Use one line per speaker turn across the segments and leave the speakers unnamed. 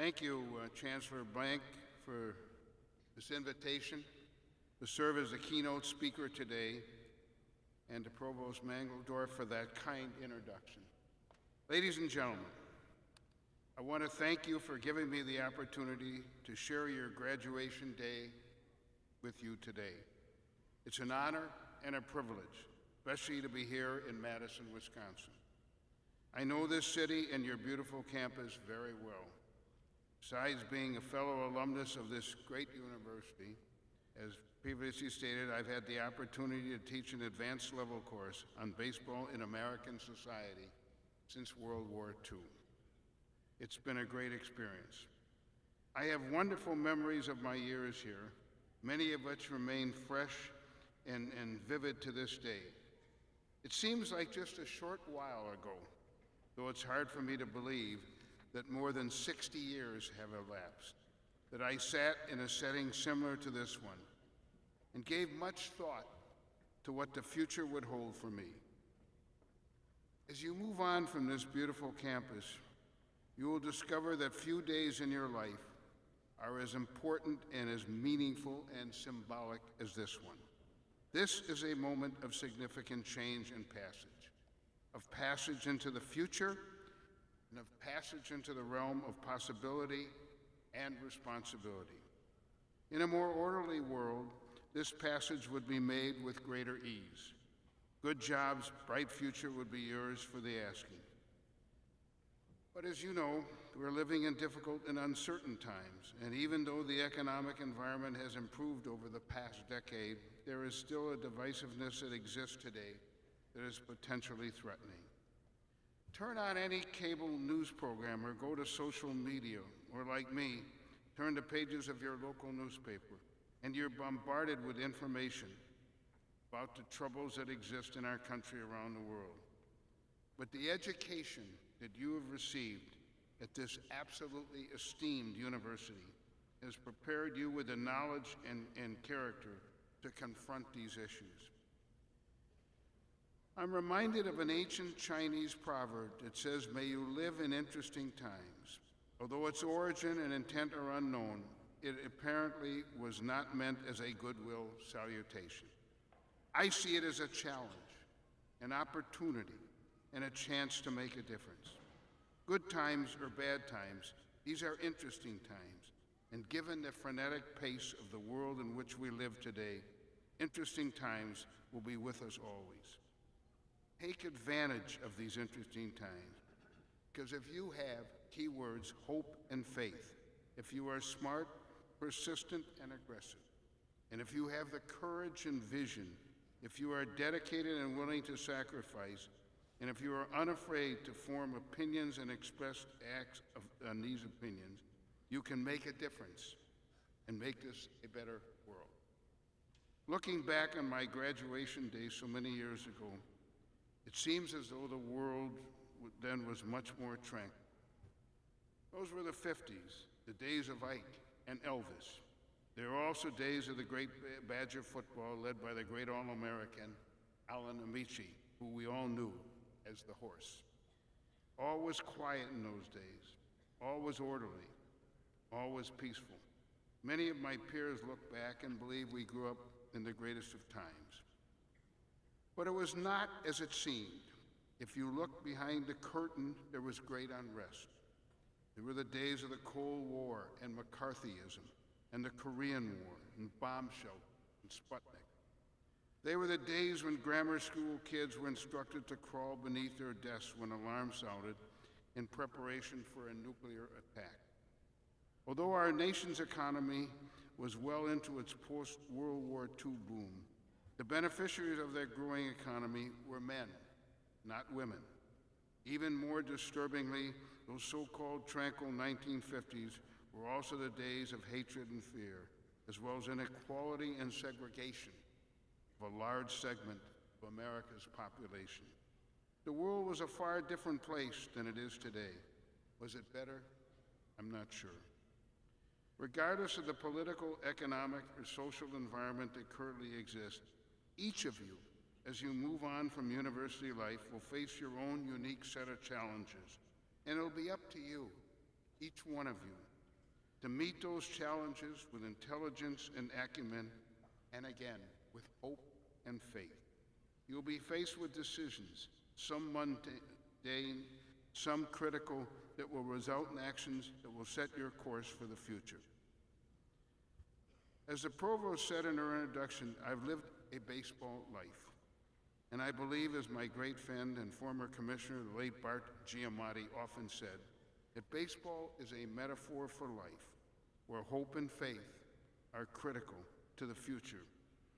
Thank you, Chancellor Blank, for this invitation to serve as the keynote speaker today, and to Provost Mangelsdorf for that kind introduction. Ladies and gentlemen, I want to thank you for giving me the opportunity to share your graduation day with you today. It's an honor and a privilege, especially to be here in Madison, Wisconsin. I know this city and your beautiful campus very well. Besides being a fellow alumnus of this great university, as previously stated, I've had the opportunity to teach an advanced level course on baseball in American society since World War II. It's been a great experience. I have wonderful memories of my years here, many of which remain fresh and vivid to this day. It seems like just a short while ago, though it's hard for me to believe, that more than 60 years have elapsed, that I sat in a setting similar to this one and gave much thought to what the future would hold for me. As you move on from this beautiful campus, you will discover that few days in your life are as important and as meaningful and symbolic as this one. This is a moment of significant change and passage, of passage into the future, and of passage into the realm of possibility and responsibility. In a more orderly world, this passage would be made with greater ease. Good jobs, bright future would be yours for the asking. But as you know, we're living in difficult and uncertain times, and even though the economic environment has improved over the past decade, there is still a divisiveness that exists today that is potentially threatening. Turn on any cable news program or go to social media, or like me, turn to pages of your local newspaper, and you're bombarded with information about the troubles that exist in our country around the world. But the education that you have received at this absolutely esteemed university has prepared you with the knowledge and character to confront these issues. I'm reminded of an ancient Chinese proverb that says, "May you live in interesting times." Although its origin and intent are unknown, it apparently was not meant as a goodwill salutation. I see it as a challenge, an opportunity, and a chance to make a difference. Good times or bad times, these are interesting times, and given the frenetic pace of the world in which we live today, interesting times will be with us always. Take advantage of these interesting times, because if you have keywords hope and faith, if you are smart, persistent, and aggressive, and if you have the courage and vision, if you are dedicated and willing to sacrifice, and if you are unafraid to form opinions and express acts on these opinions, you can make a difference and make this a better world. Looking back on my graduation day so many years ago, it seems as though the world then was much more tranquil. Those were the 50s, the days of Ike and Elvis. There were also days of the great Badger football led by the great All-American Allan, who we all knew as the horse. All was quiet in those days. All was orderly. All was peaceful. Many of my peers look back and believe we grew up in the greatest of times. But it was not as it seemed. If you look behind the curtain, there was great unrest. There were the days of the Cold War and McCarthyism, and the Korean War, and bomb shelter, and Sputnik. They were the days when grammar school kids were instructed to crawl beneath their desks when alarms sounded in preparation for a nuclear attack. Although our nation's economy was well into its post-World War II boom, the beneficiaries of that growing economy were men, not women. Even more disturbingly, those so-called tranquil 1950s were also the days of hatred and fear, as well as inequality and segregation of a large segment of America's population. The world was a far different place than it is today. Was it better? I'm not sure. Regardless of the political, economic, or social environment that currently exists, each of you, as you move on from university life, will face your own unique set of challenges, and it'll be up to you, each one of you, to meet those challenges with intelligence and acumen, and again, with hope and faith. You'll be faced with decisions, some mundane, some critical, that will result in actions that will set your course for the future. As the provost said in her introduction, I've lived a baseball life. And I believe, as my great friend and former commissioner, the late Bart Giamatti, often said, that baseball is a metaphor for life, where hope and faith are critical to the future,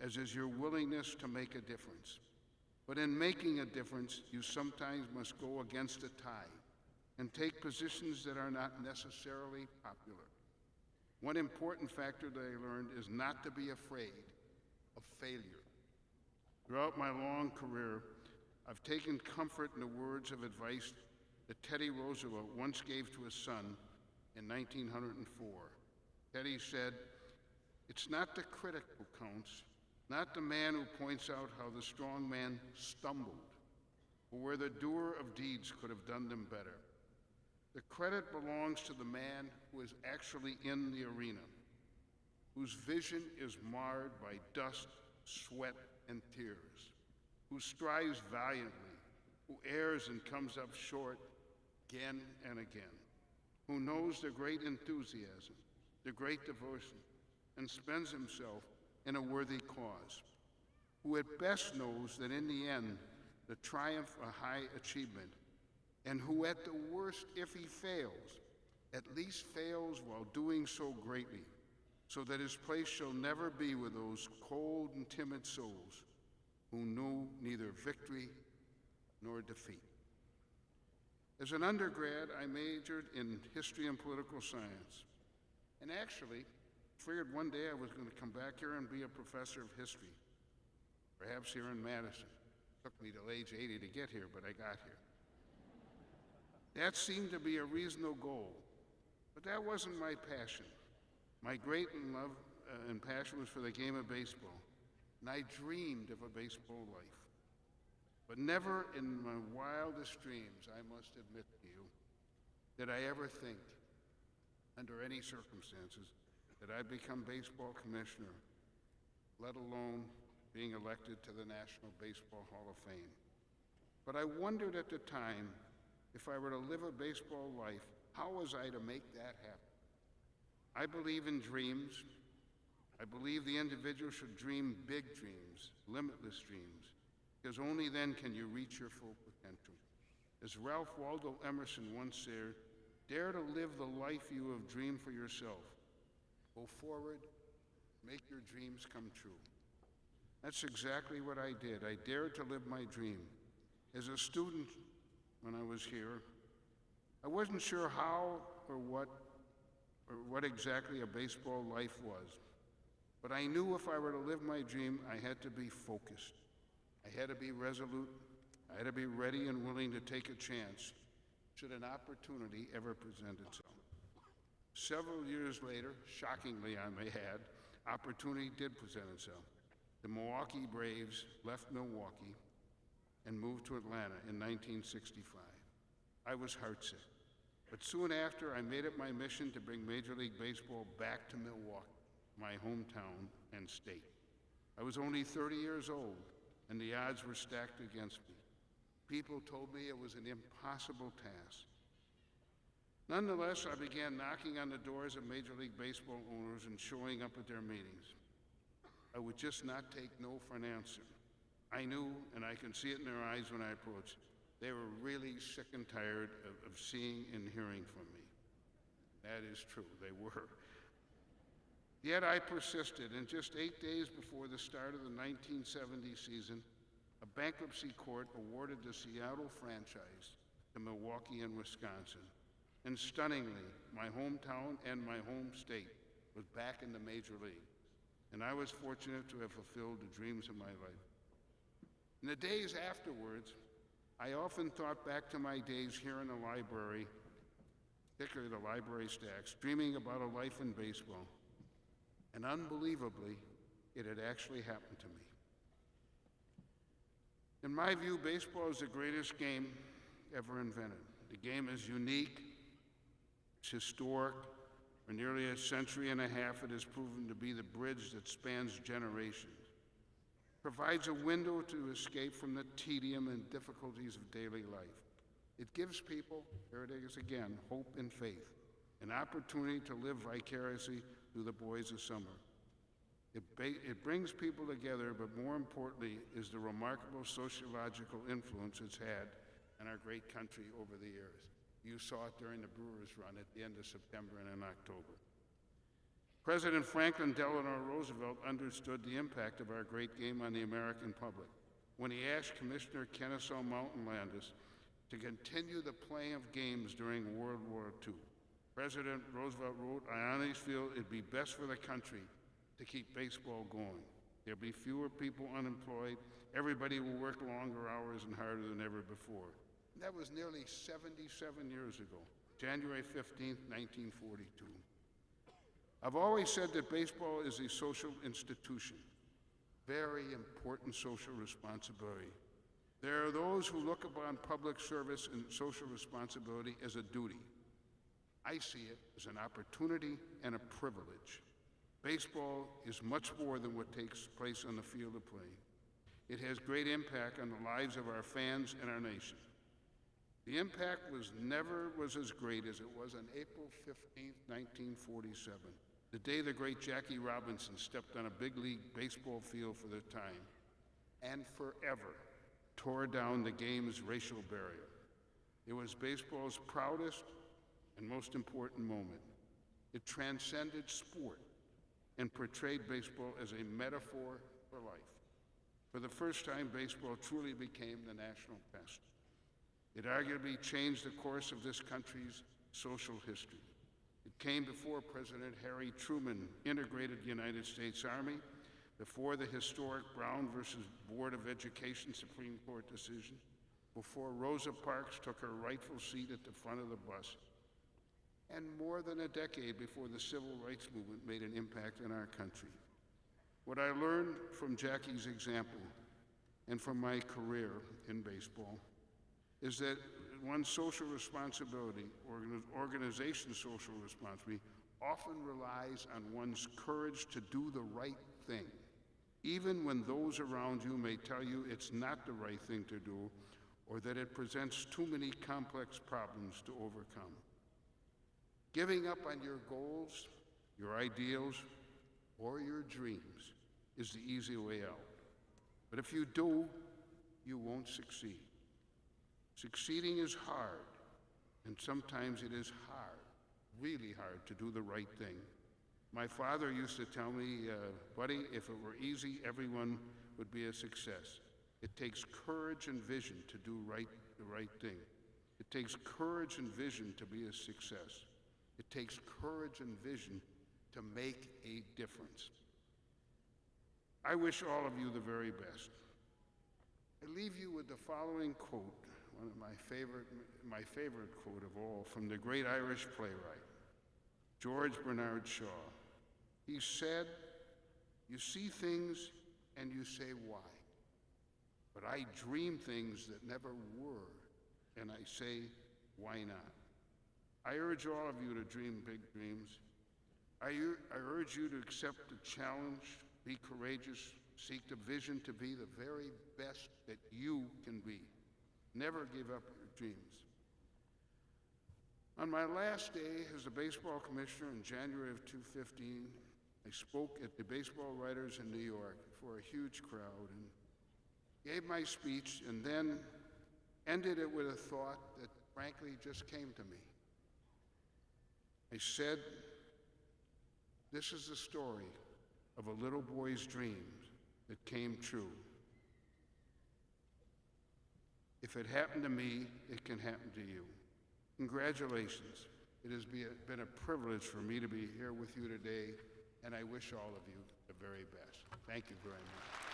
as is your willingness to make a difference. But in making a difference, you sometimes must go against the tide and take positions that are not necessarily popular. One important factor that I learned is not to be afraid of failure. Throughout my long career, I've taken comfort in the words of advice that Teddy Roosevelt once gave to his son in 1904. Teddy said, "It's not the critic who counts, not the man who points out how the strong man stumbled, or where the doer of deeds could have done them better. The credit belongs to the man who is actually in the arena, whose vision is marred by dust, sweat, and tears, who strives valiantly, who errs and comes up short again and again, who knows the great enthusiasm, the great devotion, and spends himself in a worthy cause, who at best knows that in the end, the triumph of high achievement, and who at the worst, if he fails, at least fails while doing so greatly, so that his place shall never be with those cold and timid souls who knew neither victory nor defeat." As an undergrad, I majored in history and political science. And actually, figured one day I was going to come back here and be a professor of history, perhaps here in Madison. Took me till age 80 to get here, but I got here. That seemed to be a reasonable goal, but that wasn't my passion. My great love and passion was for the game of baseball, and I dreamed of a baseball life. But never in my wildest dreams, I must admit to you, did I ever think, under any circumstances, that I'd become baseball commissioner, let alone being elected to the National Baseball Hall of Fame. But I wondered at the time, if I were to live a baseball life, how was I to make that happen? I believe in dreams. I believe the individual should dream big dreams, limitless dreams, because only then can you reach your full potential. As Ralph Waldo Emerson once said, "Dare to live the life you have dreamed for yourself. Go forward, make your dreams come true." That's exactly what I did. I dared to live my dream. As a student, when I was here, I wasn't sure how or what exactly a baseball life was. But I knew if I were to live my dream, I had to be focused. I had to be resolute. I had to be ready and willing to take a chance should an opportunity ever present itself. Several years later, shockingly I may add, opportunity did present itself. The Milwaukee Braves left Milwaukee and moved to Atlanta in 1965. I was heartsick. But soon after, I made it my mission to bring Major League Baseball back to Milwaukee, my hometown and state. I was only 30 years old, and the odds were stacked against me. People told me it was an impossible task. Nonetheless, I began knocking on the doors of Major League Baseball owners and showing up at their meetings. I would just not take no for an answer. I knew, and I could see it in their eyes when I approached, they were really sick and tired of seeing and hearing from me. That is true, they were. Yet I persisted, and just 8 days before the start of the 1970 season, a bankruptcy court awarded the Seattle franchise to Milwaukee and Wisconsin. And stunningly, my hometown and my home state was back in the major league. And I was fortunate to have fulfilled the dreams of my life. In the days afterwards, I often thought back to my days here in the library, particularly the library stacks, dreaming about a life in baseball. And unbelievably, it had actually happened to me. In my view, baseball is the greatest game ever invented. The game is unique, it's historic, For nearly a century and a half, it has proven to be the bridge that spans generations, provides a window to escape from the tedium and difficulties of daily life. It gives people, there it is again, hope and faith, an opportunity to live vicariously through the boys of summer. It brings people together, but more importantly is the remarkable sociological influence it's had in our great country over the years. You saw it during the Brewers' run at the end of September and in October. President Franklin Delano Roosevelt understood the impact of our great game on the American public when he asked Commissioner Kennesaw Mountain Landis to continue the play of games during World War II. President Roosevelt wrote, "I honestly feel it'd be best for the country to keep baseball going. There'll be fewer people unemployed. Everybody will work longer hours and harder than ever before." And that was nearly 77 years ago, January 15th, 1942. I've always said that baseball is a social institution, very important social responsibility. There are those who look upon public service and social responsibility as a duty. I see it as an opportunity and a privilege. Baseball is much more than what takes place on the field of play. It has great impact on the lives of our fans and our nation. The impact never was as great as it was on April 15th, 1947, the day the great Jackie Robinson stepped on a big league baseball field for the time and forever tore down the game's racial barrier. It was baseball's proudest and most important moment. It transcended sport and portrayed baseball as a metaphor for life. For the first time, baseball truly became the national past. It arguably changed the course of this country's social history. It came before President Harry Truman integrated the United States Army, before the historic Brown versus Board of Education Supreme Court decision, before Rosa Parks took her rightful seat at the front of the bus, and more than a decade before the civil rights movement made an impact in our country. What I learned from Jackie's example and from my career in baseball is that one's social responsibility, or organization's social responsibility, often relies on one's courage to do the right thing, even when those around you may tell you it's not the right thing to do, or that it presents too many complex problems to overcome. Giving up on your goals, your ideals, or your dreams is the easy way out. But if you do, you won't succeed. Succeeding is hard, and sometimes it is hard, really hard, to do the right thing. My father used to tell me, buddy, if it were easy, everyone would be a success. It takes courage and vision to do the right thing. It takes courage and vision to be a success. It takes courage and vision to make a difference. I wish all of you the very best. I leave you with the following quote, one of my favorite quote of all, from the great Irish playwright, George Bernard Shaw. He said, "You see things and you say why, but I dream things that never were, and I say, why not?" I urge all of you to dream big dreams. I urge you to accept the challenge, be courageous, seek the vision to be the very best that you can be. Never give up your dreams. On my last day as a baseball commissioner in January of 2015, I spoke at the Baseball Writers in New York for a huge crowd and gave my speech, and then ended it with a thought that frankly just came to me. I said, this is the story of a little boy's dreams that came true. If it happened to me, it can happen to you. Congratulations. It has been a privilege for me to be here with you today, and I wish all of you the very best. Thank you very much.